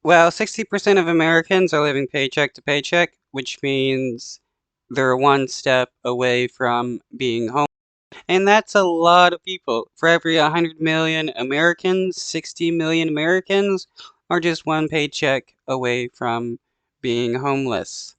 Well, 60% of Americans are living paycheck to paycheck, which means they're one step away from being home. And that's a lot of people. For every 100 million Americans, 60 million Americans are just one paycheck away from being homeless.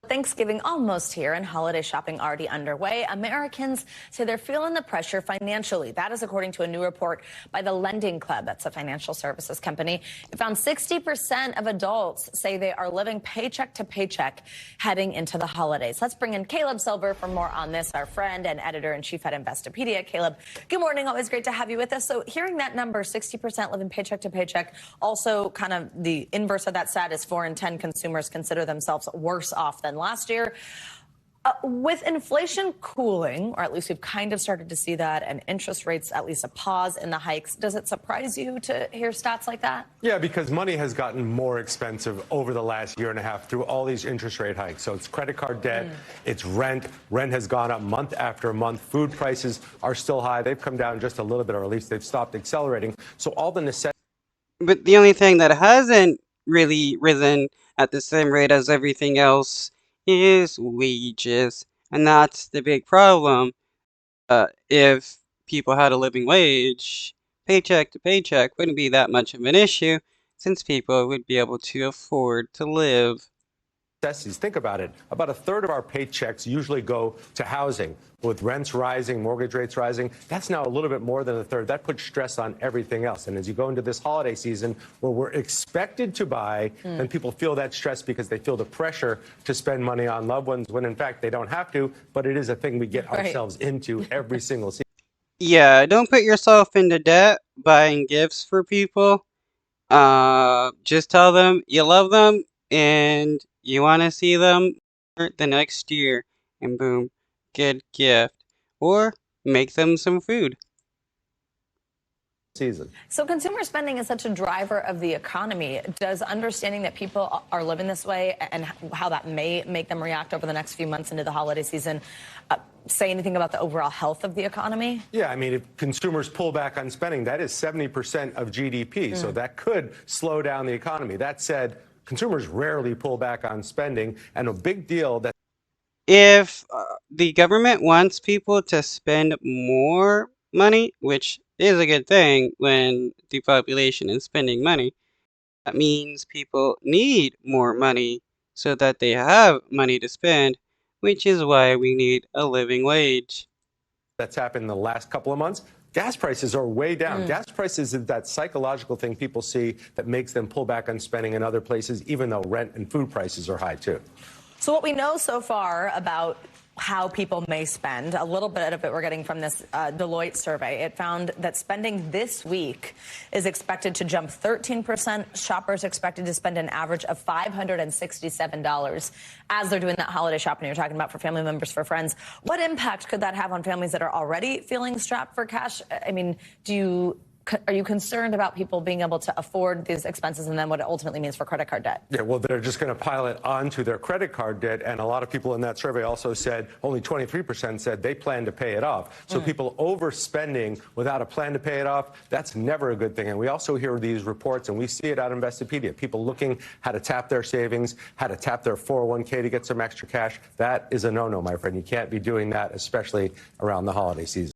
Thanksgiving almost here and holiday shopping already underway. Americans say they're feeling the pressure financially. That is according to a new report by the Lending Club. That's a financial services company. It found 60% of adults say they are living paycheck to paycheck heading into the holidays. Let's bring in Caleb Silver for more on this, our friend and editor-in-chief at Investopedia. Caleb, good morning. Always great to have you with us. So hearing that number, 60% living paycheck to paycheck, also kind of the inverse of that stat is 4 in 10 consumers consider themselves worse off than last year. With inflation cooling, or at least we've kind of started to see that, and interest rates at least a pause in the hikes, does it surprise you to hear stats like that? Yeah, because money has gotten more expensive over the last year and a half through all these interest rate hikes. So it's credit card debt, it's rent. Rent has gone up month after month. Food prices are still high. They've come down just a little bit, or at least they've stopped accelerating. So all the necessities. But the only thing that hasn't really risen at the same rate as everything else is wages. And that's the big problem. If people had a living wage, paycheck to paycheck wouldn't be that much of an issue, since people would be able to afford to live. Think about it. About a third of our paychecks usually go to housing. With rents rising, mortgage rates rising, that's now a little bit more than a third. That puts stress on everything else. And as you go into this holiday season where we're expected to buy, and people feel that stress because they feel the pressure to spend money on loved ones when in fact they don't have to, but it is a thing we get ourselves into every single season. Yeah, don't put yourself into debt buying gifts for people. Just tell them you love them and you want to see them the next year, and boom, get a gift. Or make them some food. Season. So consumer spending is such a driver of the economy. Does understanding that people are living this way and how that may make them react over the next few months into the holiday season say anything about the overall health of the economy? Yeah, I mean, if consumers pull back on spending, that is 70% of GDP. So that could slow down the economy. That said, consumers rarely pull back on spending, and a big deal that If the government wants people to spend more money, which is a good thing when the population is spending money, that means people need more money so that they have money to spend, which is why we need a living wage. that's happened in the last couple of months. Gas prices are way down. Gas prices is that psychological thing people see that makes them pull back on spending in other places, even though rent and food prices are high, too. So what we know so far about how people may spend, a little bit of it we're getting from this Deloitte survey. It found that spending this week is expected to jump 13%. Shoppers expected to spend an average of $567 as they're doing that holiday shopping you're talking about for family members, for friends. What impact could that have on families that are already feeling strapped for cash? I mean, are you concerned about people being able to afford these expenses and then what it ultimately means for credit card debt? Yeah, well, they're just going to pile it onto their credit card debt. And a lot of people in that survey also said, only 23% said they plan to pay it off. So people overspending without a plan to pay it off, that's never a good thing. And we also hear these reports, and we see it out of Investopedia, people looking how to tap their savings, how to tap their 401k to get some extra cash. That is a no-no, my friend. You can't be doing that, especially around the holiday season.